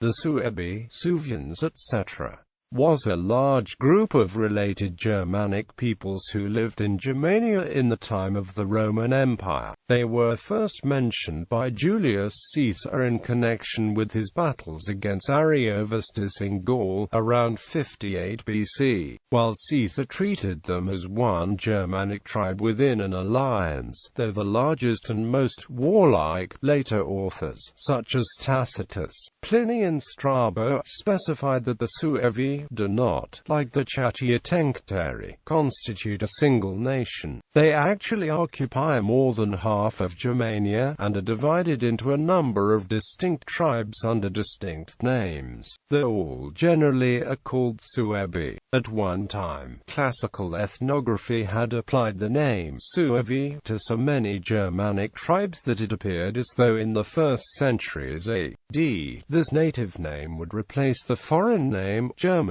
The Suebi, Suevians etc. was a large group of related Germanic peoples who lived in Germania in the time of the Roman Empire. They were first mentioned by Julius Caesar in connection with his battles against Ariovistus in Gaul, around 58 BC, while Caesar treated them as one Germanic tribe within an alliance, though the largest and most warlike. Later authors, such as Tacitus, Pliny and Strabo, specified that the Suevi do not, like the Chatti or Tencteri, constitute a single nation. They actually occupy more than half of Germania, and are divided into a number of distinct tribes under distinct names, though all generally are called Suebi. At one time, classical ethnography had applied the name Suevi to so many Germanic tribes that it appeared as though in the 1st centuries A.D., this native name would replace the foreign name Germans.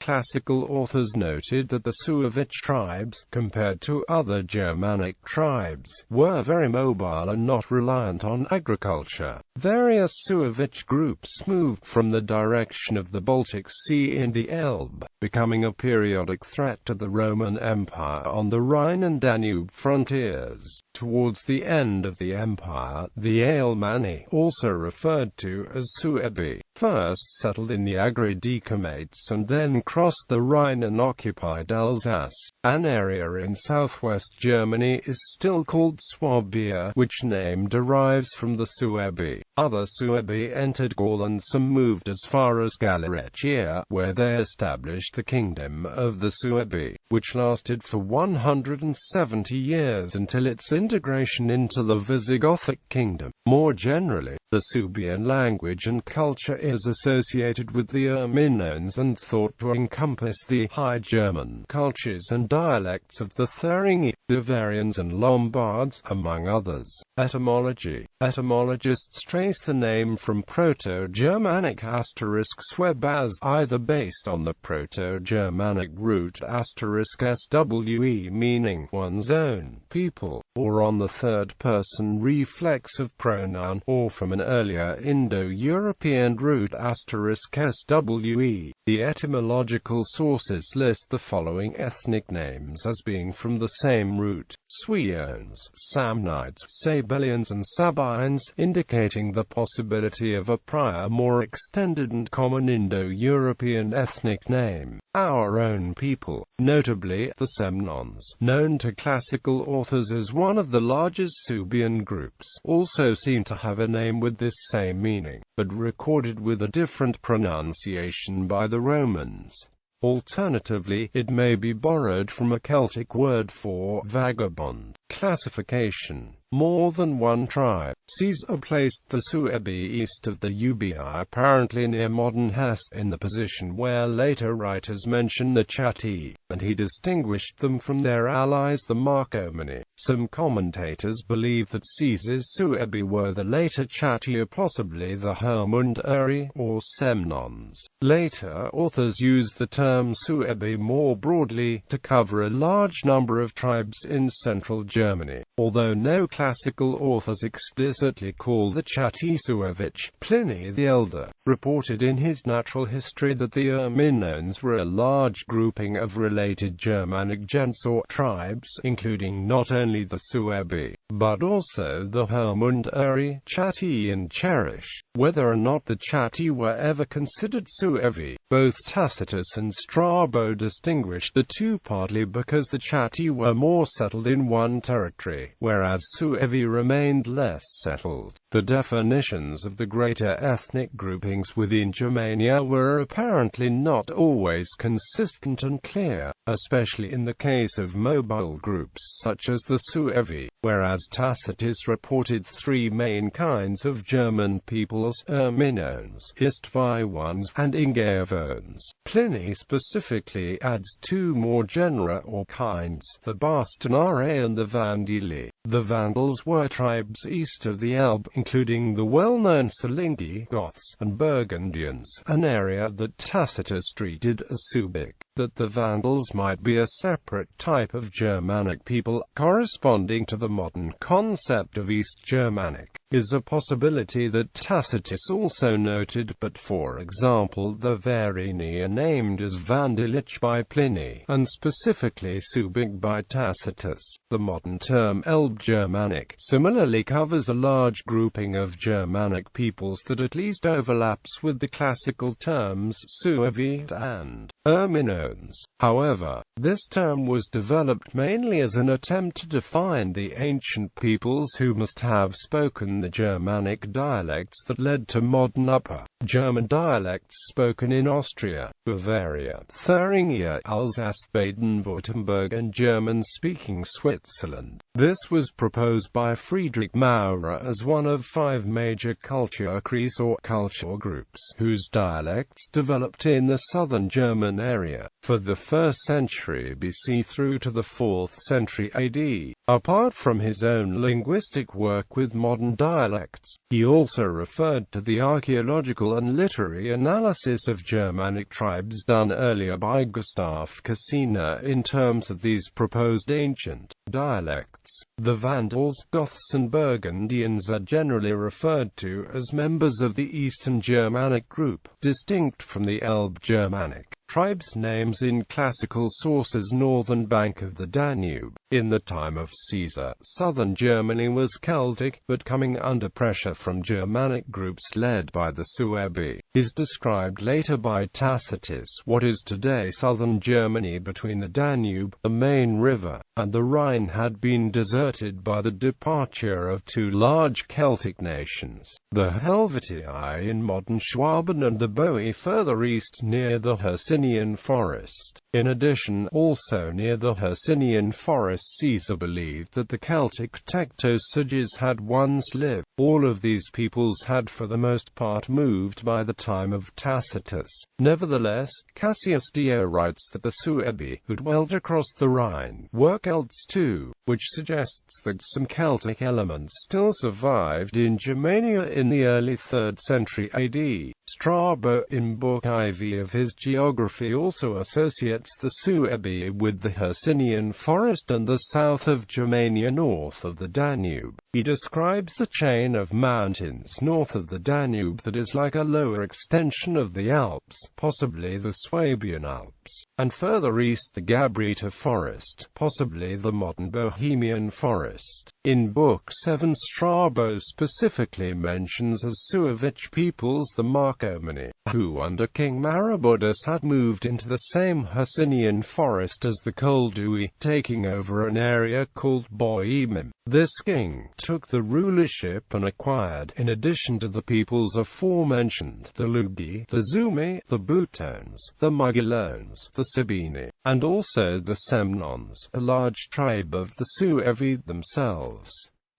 Classical authors noted that the Suevic tribes, compared to other Germanic tribes, were very mobile and not reliant on agriculture. Various Suevic groups moved from the direction of the Baltic Sea and the Elbe, becoming a periodic threat to the Roman Empire on the Rhine and Danube frontiers. Towards the end of the empire, the Alemanni, also referred to as Suebi, first settled in the Agridecomates and then crossed the Rhine and occupied Alsace. An area in southwest Germany is still called Swabia, which name derives from the Suebi. Other Suebi entered Gaul and some moved as far as Gallerechia, where they established the kingdom of the Suebi, which lasted for 170 years until its integration into the Visigothic kingdom. More generally, the Suebian language and culture is associated with the Erminones and thought to encompass the High German cultures and dialects of the Thuringi, Bavarians and Lombards, among others. Etymology. Etymologists trace the name from Proto-Germanic *Suebaz, either based on the Proto-Germanic root *swe, meaning one's own people, or on the third-person reflexive pronoun, or from an earlier Indo-European root *swe. The etymological sources list the following ethnic names as being from the same root: Sueons, Samnites, Sabellians and Sabines, indicating the possibility of a prior, more extended and common Indo-European ethnic name. Our own people, notably the Semnons, known to classical authors as one of the largest Suebian groups, also seem to have a name with this same meaning, but recorded with a different pronunciation by the Romans. Alternatively, it may be borrowed from a Celtic word for vagabond. Classification. More than one tribe. Caesar placed the Suebi east of the Ubi, apparently near modern Hesse, in the position where later writers mention the Chatti, and he distinguished them from their allies the Marcomanni. Some commentators believe that Caesar's Suebi were the later Chatti or possibly the Hermundari, or Semnons. Later authors used the term Suebi more broadly, to cover a large number of tribes in central Germany. Although no classical authors explicitly call the Chatti Suevic, Pliny the Elder reported in his Natural History that the Erminones were a large grouping of related Germanic gens or tribes, including not only the Suebi, but also the Hermundari, Chatti and Cherish. Whether or not the Chatti were ever considered Suevi, both Tacitus and Strabo distinguished the two, partly because the Chatti were more settled in one territory, whereas Suevi remained less settled. The definitions of the greater ethnic groupings within Germania were apparently not always consistent and clear, especially in the case of mobile groups such as the Suevi, whereas Tacitus reported three main kinds of German peoples: Erminones, Histviones, and Ingevones. Pliny specifically adds two more genera or kinds, the Bastarnae and the Vandili. The Vandals were tribes east of the Elbe, including the well-known Silingi, Goths, and Burgundians, an area that Tacitus treated as Suebic. that the Vandals might be a separate type of Germanic people, corresponding to the modern concept of East Germanic, is a possibility that Tacitus also noted, but for example the Varini are named as Vandalich by Pliny, and specifically Suebi by Tacitus. The modern term Elbe Germanic similarly covers a large grouping of Germanic peoples that at least overlaps with the classical terms Suevi and Erminones. However, this term was developed mainly as an attempt to define the ancient peoples who must have spoken the Germanic dialects that led to modern Upper German dialects spoken in Austria, Bavaria, Thuringia, Alsace, Baden-Württemberg and German-speaking Switzerland. This was proposed by Friedrich Maurer as one of 5 major Kulturkreise or cultural groups, whose dialects developed in the southern German area, for the 1st century BC through to the 4th century AD. Apart from his own linguistic work with modern dialects, he also referred to the archaeological and literary analysis of Germanic tribes done earlier by Gustav Cassina in terms of these proposed ancient dialects. The Vandals, Goths and Burgundians are generally referred to as members of the Eastern Germanic group, distinct from the Elbe Germanic tribes' names in classical sources. Northern bank of the Danube. In the time of Caesar, southern Germany was Celtic, but coming under pressure from Germanic groups led by the Suebi, is described later by Tacitus. What is today southern Germany between the Danube, the main river, and the Rhine had been deserted by the departure of 2 large Celtic nations, the Helvetii in modern Schwaben and the Boii further east near the Hercynian forest. In addition, also near the Hercynian forest, Caesar believed that the Celtic Tectosages had once lived. All of these peoples had for the most part moved by the time of Tacitus. Nevertheless, Cassius Dio writes that the Suebi, who dwelt across the Rhine, were Celts too, which suggests that some Celtic elements still survived in Germania in the early 3rd century AD. Strabo, in Book IV of his geography, also associates the Suebi with the Hercynian forest and the south of Germania north of the Danube. He describes a chain of mountains north of the Danube that is like a lower extension of the Alps, possibly the Suebian Alps, and further east the Gabrita forest, possibly the modern Bohemian forest. In Book 7 Strabo specifically mentions as Suevic peoples the Marcomanni, who under King Marabodus had moved into the same Hercynian forest as the Koldui, taking over an area called Boemim. This king took the rulership and acquired, in addition to the peoples aforementioned, the Lugi, the Zumi, the Butones, the Maguilones, the Sabini, and also the Semnons, a large tribe of the Suevi themselves.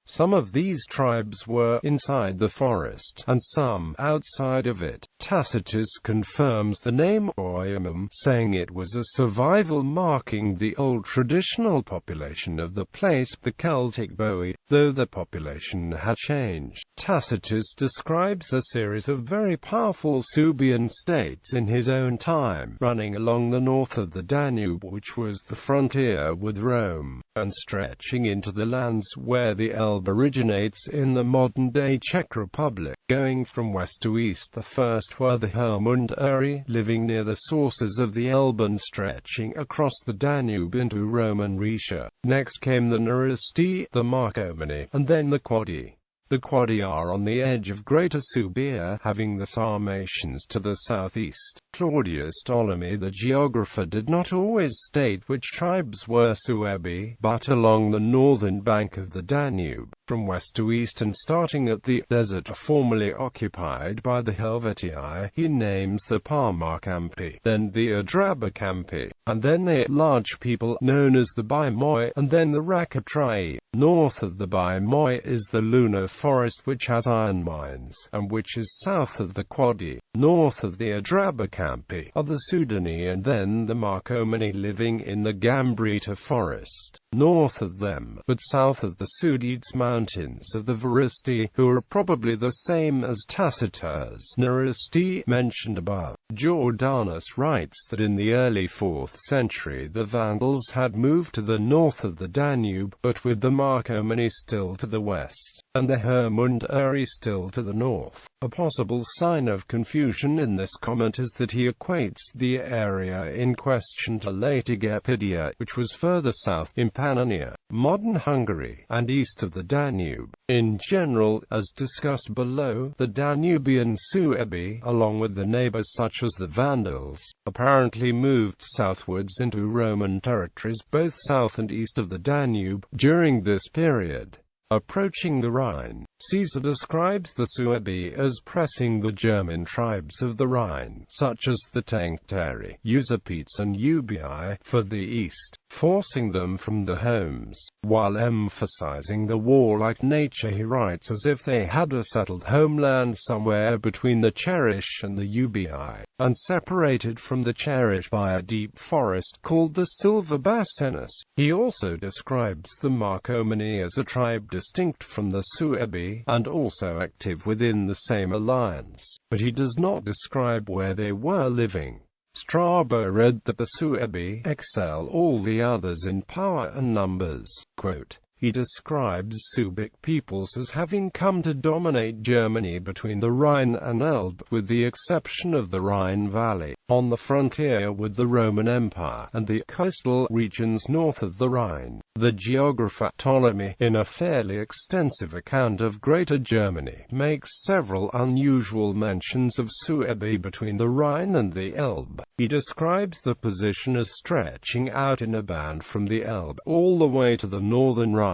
Some of these tribes were inside the forest, and some outside of it. Tacitus confirms the name Boemim, saying it was a survival marking the old traditional population of the place, the Celtic Boii, though the population had changed. Tacitus describes a series of very powerful Suebian states in his own time, running along the north of the Danube, which was the frontier with Rome, and stretching into the lands where the Elbe originates in the modern-day Czech Republic. Going from west to east, the first were the Hermundari, living near the sources of the Elbe and stretching across the Danube into Roman Rhaetia. Next came the Neristi, the Marcomanni, and then the Quadi. The Quadi are on the edge of Greater Suebia, having the Sarmatians to the southeast. Claudius Ptolemy the geographer did not always state which tribes were Suebi, but along the northern bank of the Danube, from west to east and starting at the desert formerly occupied by the Helvetii, he names the Parmarcampi, then the Adrabacampi, and then the large people known as the Baimoi, and then the Rakatrai. North of the Baimoi is the Lunar forest, which has iron mines, and which is south of the Quadi. North of the Adrabacampi are the Sudani and then the Marcomanni living in the Gambrita forest. north of them, but south of the Sudides mountains of the Varisti, who are probably the same as Tacitus' Naristi mentioned above. Jordanus writes that in the early 4th century the Vandals had moved to the north of the Danube, but with the Marcomanni still to the west, and the Hermundari still to the north. A possible sign of confusion in this comment is that he equates the area in question to later Gepidia, which was further south in Pannonia, modern Hungary, and east of the Danube. In general, as discussed below, the Danubian Suebi, along with the neighbors such as the Vandals, apparently moved southwards into Roman territories both south and east of the Danube during this period. Approaching the Rhine, Caesar describes the Suebi as pressing the German tribes of the Rhine, such as the Tencteri, Usipetes and Ubii, for the east, forcing them from their homes. While emphasizing the warlike nature, he writes as if they had a settled homeland somewhere between the Cherish and the Ubii, and separated from the Cherish by a deep forest called the Silver Bassinus. He also describes the Marcomanni as a tribe distinct from the Suebi, and also active within the same alliance, but he does not describe where they were living. Strabo read that the Suebi excel all the others in power and numbers. Quote, he describes Suebic peoples as having come to dominate Germany between the Rhine and Elbe, with the exception of the Rhine Valley, on the frontier with the Roman Empire, and the coastal regions north of the Rhine. The geographer Ptolemy, in a fairly extensive account of Greater Germany, makes several unusual mentions of Suebi between the Rhine and the Elbe. He describes the position as stretching out in a band from the Elbe all the way to the northern Rhine,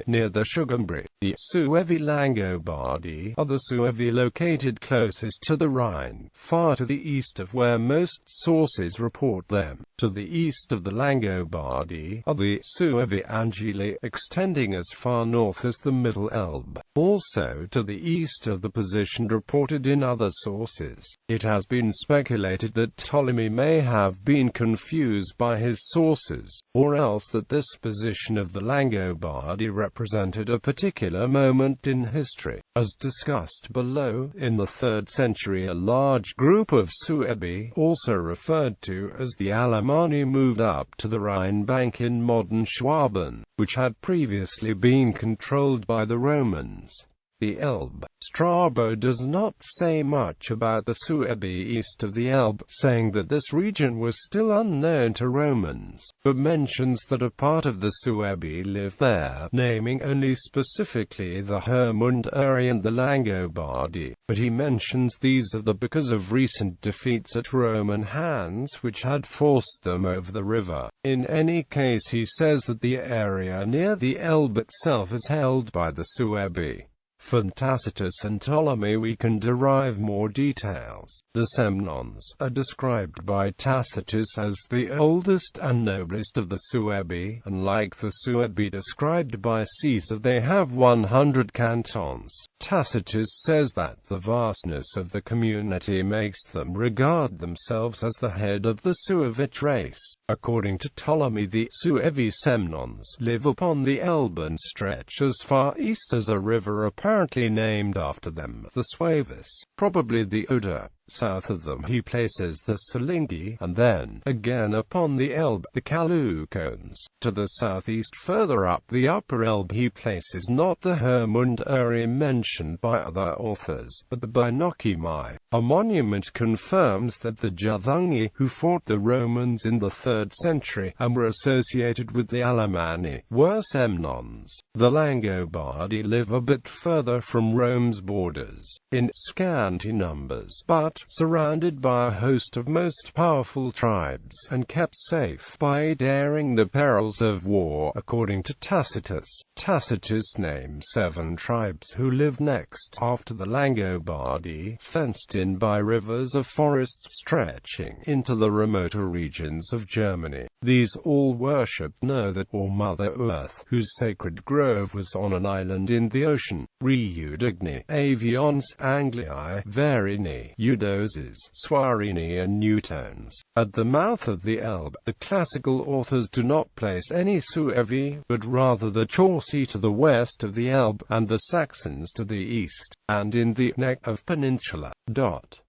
near the Sugambri. The Suevi Langobardi are the Suevi located closest to the Rhine, far to the east of where most sources report them. To the east of the Langobardi are the Suevi Angeli, extending as far north as the Middle Elbe, also to the east of the position reported in other sources. It has been speculated that Ptolemy may have been confused by his sources, or else that this position of the Langobardi represented a particular moment in history. As discussed below, in the 3rd century a large group of Suebi, also referred to as the Alemanni, moved up to the Rhine bank in modern Schwaben, which had previously been controlled by the Romans. The Elbe. Strabo does not say much about the Suebi east of the Elbe, saying that this region was still unknown to Romans, but mentions that a part of the Suebi lived there, naming only specifically the Hermundari and the Langobardi, but he mentions these other because of recent defeats at Roman hands which had forced them over the river. In any case, he says that the area near the Elbe itself is held by the Suebi. From Tacitus and Ptolemy we can derive more details. The Semnons are described by Tacitus as the oldest and noblest of the Suebi, and like the Suebi described by Caesar, they have 100 cantons. Tacitus says that the vastness of the community makes them regard themselves as the head of the Suevite race. According to Ptolemy, the Suevi Semnons live upon the Elbe and stretch as far east as a river apparently named after them, the Suevis, probably the Oder. South of them he places the Silingi, and then, again upon the Elbe, the Calucones. To the southeast further up the upper Elbe he places not the Hermundari mentioned by other authors, but the Binochimi. A monument confirms that the Jathungi, who fought the Romans in the 3rd century, and were associated with the Alemanni, were Semnons. The Langobardi live a bit further from Rome's borders, in scanty numbers, but surrounded by a host of most powerful tribes, and kept safe by daring the perils of war. According to Tacitus, Tacitus names 7 tribes who lived next after the Langobardi, fenced in by rivers of forests stretching into the remoter regions of Germany. These all worshipped Nether, or Mother Earth, whose sacred grove was on an island in the ocean. Reudigni, Avions, Anglii, Verini, Eudoses, Swarini and Newtones. At the mouth of the Elbe, the classical authors do not place any Suevi, but rather the Chauci to the west of the Elbe, and the Saxons to the east, and in the neck of peninsula.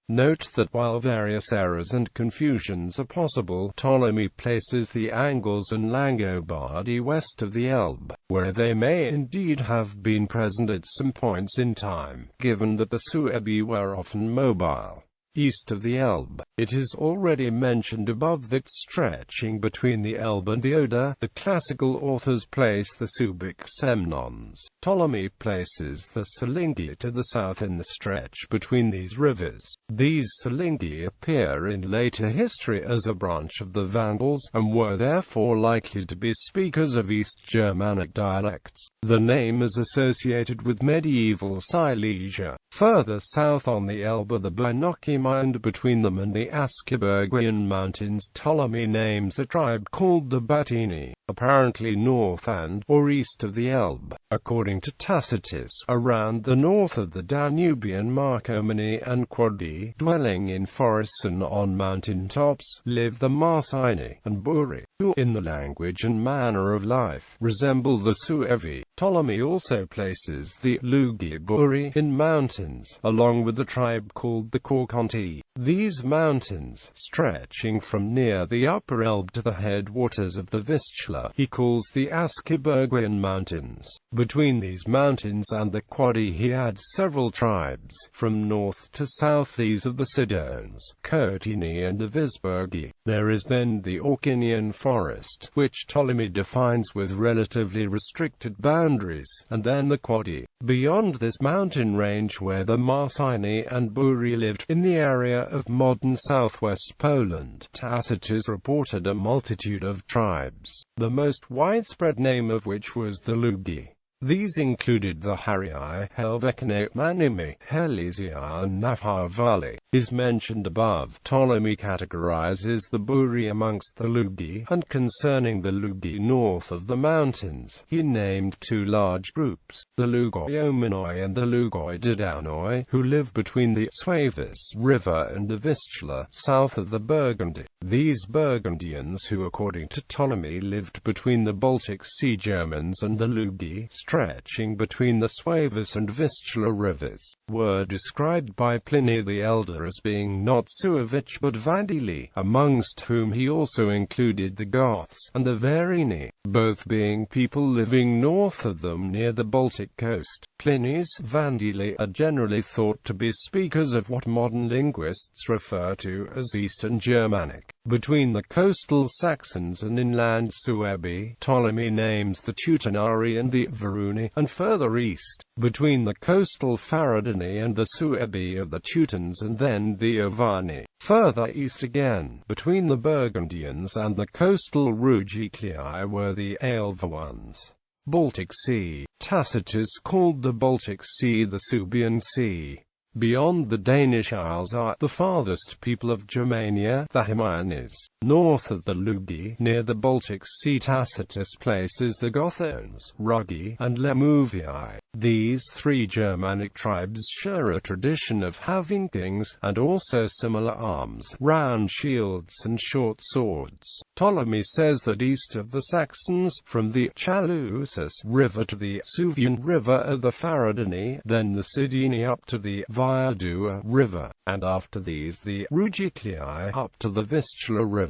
Note that while various errors and confusions are possible, Ptolemy places the Angles and Langobardi west of the Elbe, where they may indeed have been present at some points in time, given that the Suebi were often mobile. East of the Elbe, it is already mentioned above that stretching between the Elbe and the Oder, the classical authors place the Suebic Semnons. Ptolemy places the Silingi to the south in the stretch between these rivers. These Silingi appear in later history as a branch of the Vandals, and were therefore likely to be speakers of East Germanic dialects. The name is associated with medieval Silesia. Further south on the Elbe, the Binoki mind between them and the Askebergian mountains, Ptolemy names a tribe called the Batini, apparently north and or east of the Elbe. According to Tacitus, around the north of the Danubian Marcomanni and Quadi, dwelling in forests and on mountain tops, live the Marcini and Buri, who, in the language and manner of life, resemble the Suevi. Ptolemy also places the Lugi Buri in mountains, along with the tribe called the Corconti. These mountains, stretching from near the upper Elbe to the headwaters of the Vistula, he calls the Askebergian mountains. Between these mountains and the Quadi he adds several tribes, from north to south, these of the Sidones, Cotini and the Visburgi. There is then the Orcinian forest, which Ptolemy defines with relatively restricted boundaries, and then the Quadi. Beyond this mountain range where the Marcini and Buri lived, in the area of modern southwest Poland, Tacitus reported a multitude of tribes, the most widespread name of which was the Lugi. These included the Harii, Helvecinae, Manimi, Helezia and Nafarvali. Is mentioned above. Ptolemy categorizes the Buri amongst the Lugi, and concerning the Lugi north of the mountains, he named two large groups, the Lugoi-Omenoi and the Lugoi-Didanoi, who live between the Suevis River and the Vistula, south of the Burgundy. These Burgundians, who according to Ptolemy lived between the Baltic Sea Germans and the Lugi, stretching between the Suevis and Vistula rivers, were described by Pliny the Elder as being not Suevic but Vandili, amongst whom he also included the Goths and the Verini, both being people living north of them near the Baltic coast. Pliny's Vandili are generally thought to be speakers of what modern linguists refer to as Eastern Germanic. Between the coastal Saxons and inland Suebi, Ptolemy names the Teutonari and the Veruni, and further east, between the coastal Faradani and the Suebi of the Teutons and then the Ovani. Further east again, between the Burgundians and the coastal Rugiclii were the Aelvoans. Baltic Sea. Tacitus called the Baltic Sea the Suebian Sea. Beyond the Danish Isles are the farthest people of Germania, the Himyanis. North of the Lugi, near the Baltic Sea, Tacitus places the Gothones, Rugi, and Lemuvii. These three Germanic tribes share a tradition of having kings, and also similar arms, round shields and short swords. Ptolemy says that east of the Saxons, from the Chalusus River to the Suevian River are the Faradani, then the Sidini up to the Viadua River, and after these the Rugiclii up to the Vistula River.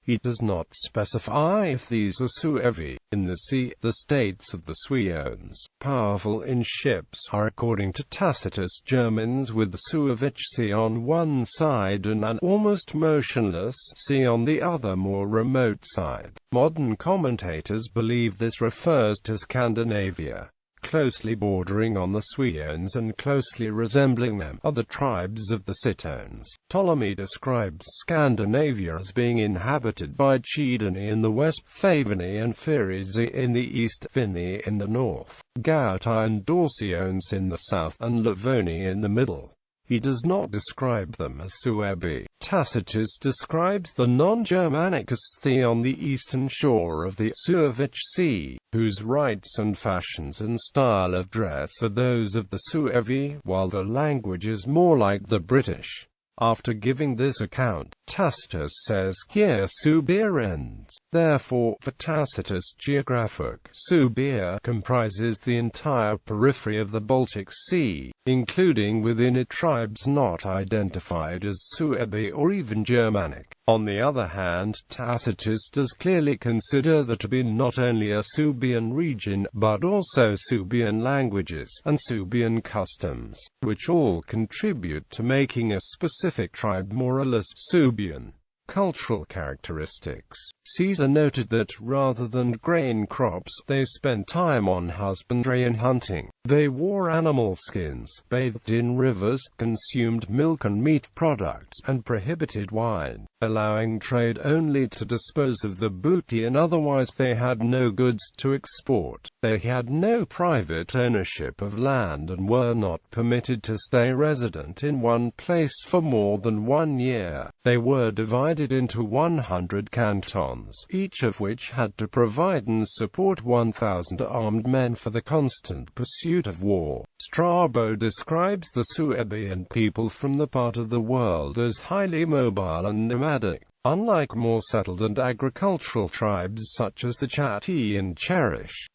He does not specify if these are Suevi. In the sea, the states of the Suevians, powerful in ships, are according to Tacitus Germans with the Suevic Sea on one side and an almost motionless sea on the other more remote side. Modern commentators believe this refers to Scandinavia. Closely bordering on the Suevians and closely resembling them are the tribes of the Citones. Ptolemy describes Scandinavia as being inhabited by Chidani in the west, Favani and Phrygi in the east, Finni in the north, Gauti and Dorsiones in the south, and Livoni in the middle. He does not describe them as Suebi. Tacitus describes the non-Germanic as "They on the eastern shore of the Suevic Sea, whose rites and fashions and style of dress are those of the Suevi, while the language is more like the British." After giving this account, Tacitus says, "Here Suebia ends." Therefore, for Tacitus Geographic, Suebia comprises the entire periphery of the Baltic Sea, including within it tribes not identified as Suebi or even Germanic. On the other hand, Tacitus does clearly consider there to be not only a Suebian region, but also Suebian languages and Suebian customs, which all contribute to making a specific tribe more or less Suebian. Cultural characteristics. Caesar noted that, rather than grain crops, they spent time on husbandry and hunting. They wore animal skins, bathed in rivers, consumed milk and meat products, and prohibited wine, allowing trade only to dispose of the booty, and otherwise they had no goods to export. They had no private ownership of land and were not permitted to stay resident in one place for more than 1 year. They were divided into 100 cantons, each of which had to provide and support 1,000 armed men for the constant pursuit of war. Strabo describes the Suebian people from the part of the world as highly mobile and nomadic. Unlike more settled and agricultural tribes such as the Chatti and Cherish,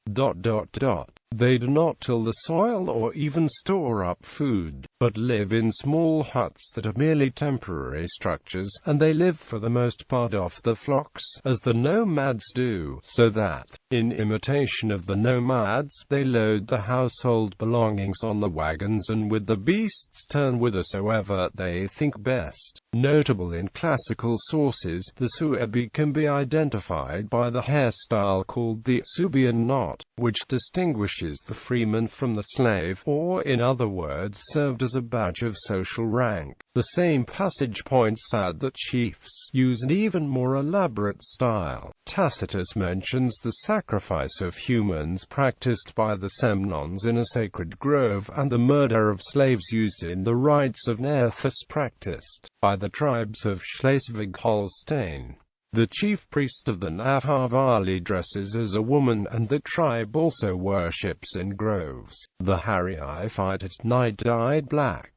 they do not till the soil or even store up food, but live in small huts that are merely temporary structures, and they live for the most part off the flocks, as the nomads do, so that, in imitation of the nomads, they load the household belongings on the wagons and with the beasts turn whithersoever they think best. Notable in classical sources, the Suebi can be identified by the hairstyle called the Suebian knot, which distinguishes the freeman from the slave, or in other words served as a badge of social rank. The same passage points out that chiefs use an even more elaborate style. Tacitus mentions the sacrifice of humans practiced by the Semnons in a sacred grove, and the murder of slaves used in the rites of Nearthus practiced by the tribes of Schleswig-Holstein. The chief priest of the Nahavali dresses as a woman, and the tribe also worships in groves. The Harii fight at night dyed black.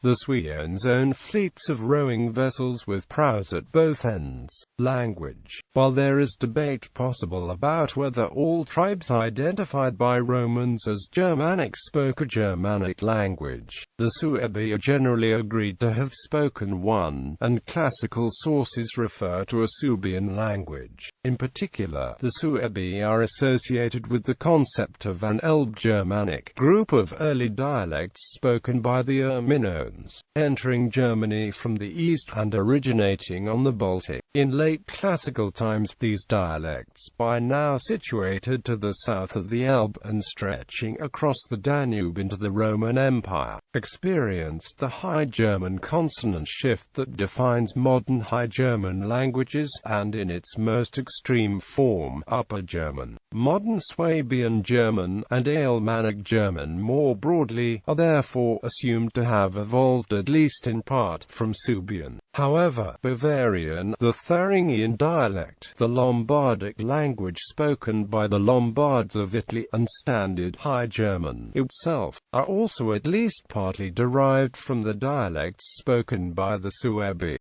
The Suevians own fleets of rowing vessels with prows at both ends. Language. While there is debate possible about whether all tribes identified by Romans as Germanic spoke a Germanic language, the Suebi are generally agreed to have spoken one, and classical sources refer to a Suebian language. In particular, the Suebi are associated with the concept of an Elbe Germanic group of early dialects spoken by the Erminones, entering Germany from the east and originating on the Baltic. In late classical times, these dialects, by now situated to the south of the Elbe and stretching across the Danube into the Roman Empire, experienced the High German consonant shift that defines modern High German languages, and in its most extreme form, Upper German. Modern Swabian German, and Alemannic German more broadly, are therefore assumed to have evolved at least in part from Suebian. However, Bavarian, the Thuringian dialect, the Lombardic language spoken by the Lombards of Italy, and Standard High German itself, are also at least partly derived from the dialects spoken by the Suebi.